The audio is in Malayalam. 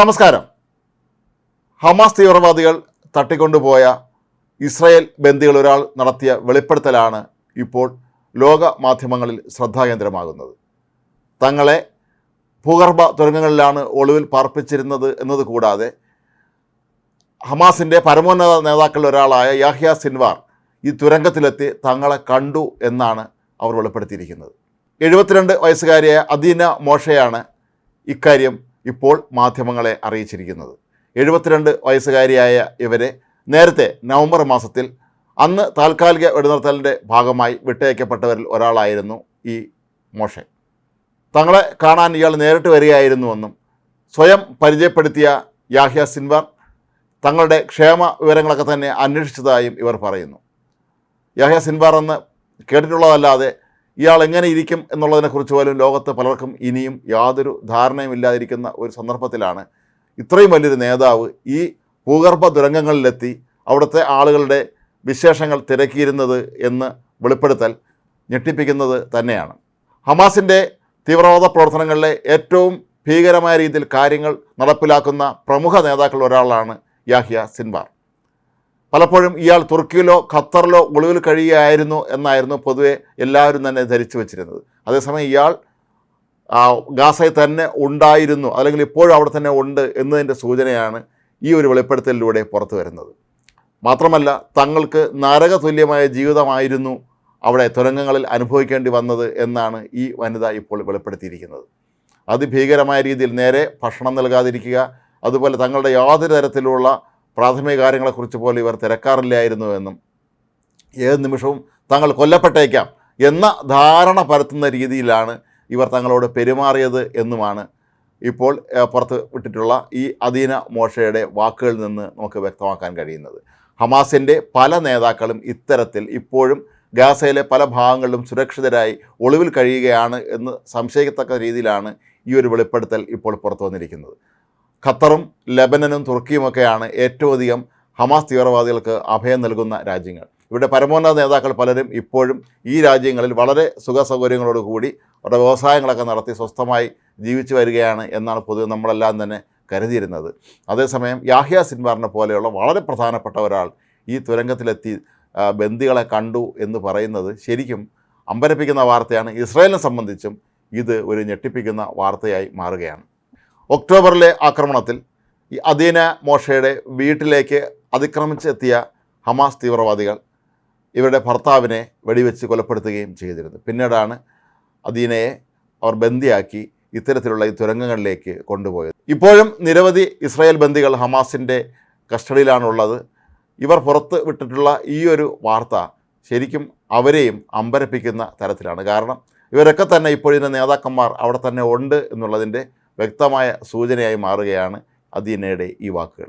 നമസ്കാരം. ഹമാസ് തീവ്രവാദികൾ തട്ടിക്കൊണ്ടുപോയ ഇസ്രായേൽ ബന്ദികൾ ഒരാൾ നടത്തിയ വെളിപ്പെടുത്തലാണ് ഇപ്പോൾ ലോക മാധ്യമങ്ങളിൽ ശ്രദ്ധാകേന്ദ്രമാകുന്നത്. തങ്ങളെ ഭൂഗർഭ തുരങ്കങ്ങളിലാണ് ഒളിവിൽ പാർപ്പിച്ചിരുന്നത് എന്നത് കൂടാതെ ഹമാസിൻ്റെ പരമോന്നത നേതാക്കളിൽ ഒരാളായ യാഹ്യ സിൻവാർ ഈ തുരങ്കത്തിലെത്തി തങ്ങളെ കണ്ടു എന്നാണ് അവർ വെളിപ്പെടുത്തിയിരിക്കുന്നത്. 72 വയസ്സുകാരിയായ അദീന മോഷയാണ് ഇക്കാര്യം ഇപ്പോൾ മാധ്യമങ്ങളെ അറിയിച്ചിരിക്കുന്നത്. 72 വയസ്സുകാരിയായ ഇവരെ നേരത്തെ നവംബർ മാസത്തിൽ അന്ന് താൽക്കാലിക വെടിനിർത്തലിൻ്റെ ഭാഗമായി വിട്ടയക്കപ്പെട്ടവരിൽ ഒരാളായിരുന്നു ഈ മോഷെ. തങ്ങളെ കാണാൻ ഇയാൾ നേരിട്ട് വരികയായിരുന്നുവെന്നും സ്വയം പരിചയപ്പെടുത്തിയ യാഹ്യ സിൻവാർ തങ്ങളുടെ ക്ഷേമ വിവരങ്ങളൊക്കെ തന്നെ അന്വേഷിച്ചതായും ഇവർ പറയുന്നു. യാഹ്യ സിൻവാർ എന്ന് കേട്ടിട്ടുള്ളതല്ലാതെ ഇയാൾ എങ്ങനെ ഇരിക്കും എന്നുള്ളതിനെക്കുറിച്ച് പോലും ലോകത്ത് പലർക്കും ഇനിയും യാതൊരു ധാരണയും ഇല്ലാതിരിക്കുന്ന ഒരു സന്ദർഭത്തിലാണ് ഇത്രയും വലിയൊരു നേതാവ് ഈ ഭൂഗർഭ തുരങ്കങ്ങളിലെത്തി അവിടുത്തെ ആളുകളുടെ വിശേഷങ്ങൾ തിരക്കിയിരുന്നത് എന്ന് വെളിപ്പെടുത്തൽ ഞെട്ടിപ്പിക്കുന്നത് തന്നെയാണ്. ഹമാസിൻ്റെ തീവ്രവാദ പ്രവർത്തനങ്ങളിലെ ഏറ്റവും ഭീകരമായ രീതിയിൽ കാര്യങ്ങൾ നടപ്പിലാക്കുന്ന പ്രമുഖ നേതാക്കളിൽ ഒരാളാണ് യാഹ്യ സിൻവാർ. പലപ്പോഴും ഇയാൾ തുർക്കിയിലോ ഖത്തറിലോ ഒളിവിൽ കഴിയുകയായിരുന്നു എന്നായിരുന്നു പൊതുവെ എല്ലാവരും തന്നെ ധരിച്ചു വച്ചിരുന്നത്. അതേസമയം ഇയാൾ ഗാസയിൽ തന്നെ ഉണ്ടായിരുന്നു, അല്ലെങ്കിൽ ഇപ്പോഴും അവിടെ തന്നെ ഉണ്ട് എന്നതിൻ്റെ സൂചനയാണ് ഈ ഒരു വെളിപ്പെടുത്തലിലൂടെ പുറത്തു വരുന്നത്. മാത്രമല്ല, തങ്ങൾക്ക് നരകതുല്യമായ ജീവിതമായിരുന്നു അവിടെ തുരങ്കങ്ങളിൽ അനുഭവിക്കേണ്ടി വന്നത് എന്നാണ് ഈ വനിത ഇപ്പോൾ വെളിപ്പെടുത്തിയിരിക്കുന്നത്. അതിഭീകരമായ രീതിയിൽ നേരെ ഭക്ഷണം നൽകാതിരിക്കുക, അതുപോലെ തങ്ങളുടെ യാതൊരു തരത്തിലുള്ള പ്രാഥമിക കാര്യങ്ങളെക്കുറിച്ച് പോലും ഇവർ തിരക്കാറില്ലായിരുന്നുവെന്നും ഏത് നിമിഷവും തങ്ങൾ കൊല്ലപ്പെട്ടേക്കാം എന്ന ധാരണ പരത്തുന്ന രീതിയിലാണ് ഇവർ തങ്ങളോട് പെരുമാറിയത് എന്നുമാണ് ഇപ്പോൾ പുറത്ത് വിട്ടിട്ടുള്ള ഈ അദീന മോഷയുടെ വാക്കുകളിൽ നിന്ന് നമുക്ക് വ്യക്തമാക്കാൻ കഴിയുന്നത്. ഹമാസിൻ്റെ പല നേതാക്കളും ഇത്തരത്തിൽ ഇപ്പോഴും ഗാസയിലെ പല ഭാഗങ്ങളിലും സുരക്ഷിതരായി ഒളിവിൽ കഴിയുകയാണ് എന്ന് സംശയിക്കത്തക്ക രീതിയിലാണ് ഈ ഒരു വെളിപ്പെടുത്തൽ ഇപ്പോൾ പുറത്തു വന്നിരിക്കുന്നത്. ഖത്തറും ലെബനനും തുർക്കിയുമൊക്കെയാണ് ഏറ്റവും അധികം ഹമാസ് തീവ്രവാദികൾക്ക് അഭയം നൽകുന്ന രാജ്യങ്ങൾ. ഇവിടെ പരമോന്നത നേതാക്കൾ പലരും ഇപ്പോഴും ഈ രാജ്യങ്ങളിൽ വളരെ സുഖസൗകര്യങ്ങളോടുകൂടി അവരുടെ വ്യവസായങ്ങളൊക്കെ നടത്തി സ്വസ്ഥമായി ജീവിച്ചു വരികയാണ് എന്നാണ് പൊതുവെ നമ്മളെല്ലാം തന്നെ കരുതിയിരുന്നത്. അതേസമയം യാഹ്യ സിൻവാറിനെ പോലെയുള്ള വളരെ പ്രധാനപ്പെട്ട ഒരാൾ ഈ തുരങ്കത്തിലെത്തി ബന്ദികളെ കണ്ടു എന്ന് പറയുന്നത് ശരിക്കും അമ്പരപ്പിക്കുന്ന വാർത്തയാണ്. ഇസ്രായേലിനെ സംബന്ധിച്ചും ഇത് ഒരു ഞെട്ടിപ്പിക്കുന്ന വാർത്തയായി മാറുകയാണ്. ഒക്ടോബറിലെ ആക്രമണത്തിൽ ഈ അദീന മോഷയുടെ വീട്ടിലേക്ക് അതിക്രമിച്ചെത്തിയ ഹമാസ് തീവ്രവാദികൾ ഇവരുടെ ഭർത്താവിനെ വെടിവെച്ച് കൊലപ്പെടുത്തുകയും ചെയ്തിരുന്നു. പിന്നീടാണ് അദീനയെ അവർ ബന്ദിയാക്കി ഇത്തരത്തിലുള്ള ഈ തുരങ്കങ്ങളിലേക്ക് കൊണ്ടുപോയത്. ഇപ്പോഴും നിരവധി ഇസ്രായേൽ ബന്ദികൾ ഹമാസിൻ്റെ കസ്റ്റഡിയിലാണുള്ളത്. ഇവർ പുറത്ത് വിട്ടിട്ടുള്ള ഈ ഒരു വാർത്ത ശരിക്കും അവരെയും അമ്പരപ്പിക്കുന്ന തരത്തിലാണ്. കാരണം ഇവരൊക്കെ തന്നെ ഇപ്പോഴിതിൻ്റെ നേതാക്കന്മാർ അവിടെ തന്നെ ഉണ്ട് എന്നുള്ളതിൻ്റെ വ്യക്തമായ സൂചനയായി മാറുകയാണ് അദീനയുടെ ഈ വാക്കുകൾ.